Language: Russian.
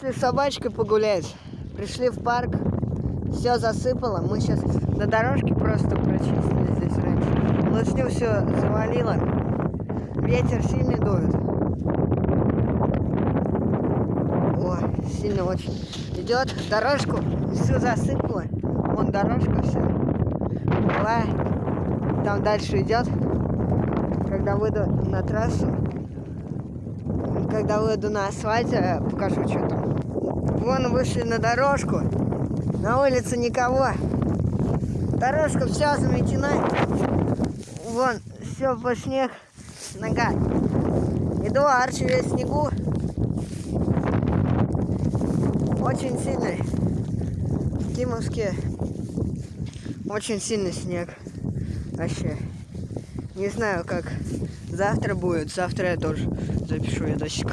Вышли с собачкой погулять. Пришли в парк. Все засыпало. Мы сейчас на дорожке просто прочистили здесь раньше. Лучню все завалило. Ветер сильный дует. О, сильно очень. Идет дорожку, все засыпало. Вон дорожка все. Была. Там дальше идет. Когда выйду на трассу, когда выйду на асфальте, покажу, что там. Вон вышли на дорожку. На улице никого. Дорожка вся заметена. Вон, все по снег. Нога. Иду, Арчи весь в снегу. Очень сильный. В Кимовске очень сильный снег. Вообще. Не знаю, как завтра будет. Завтра я тоже запишу видосик.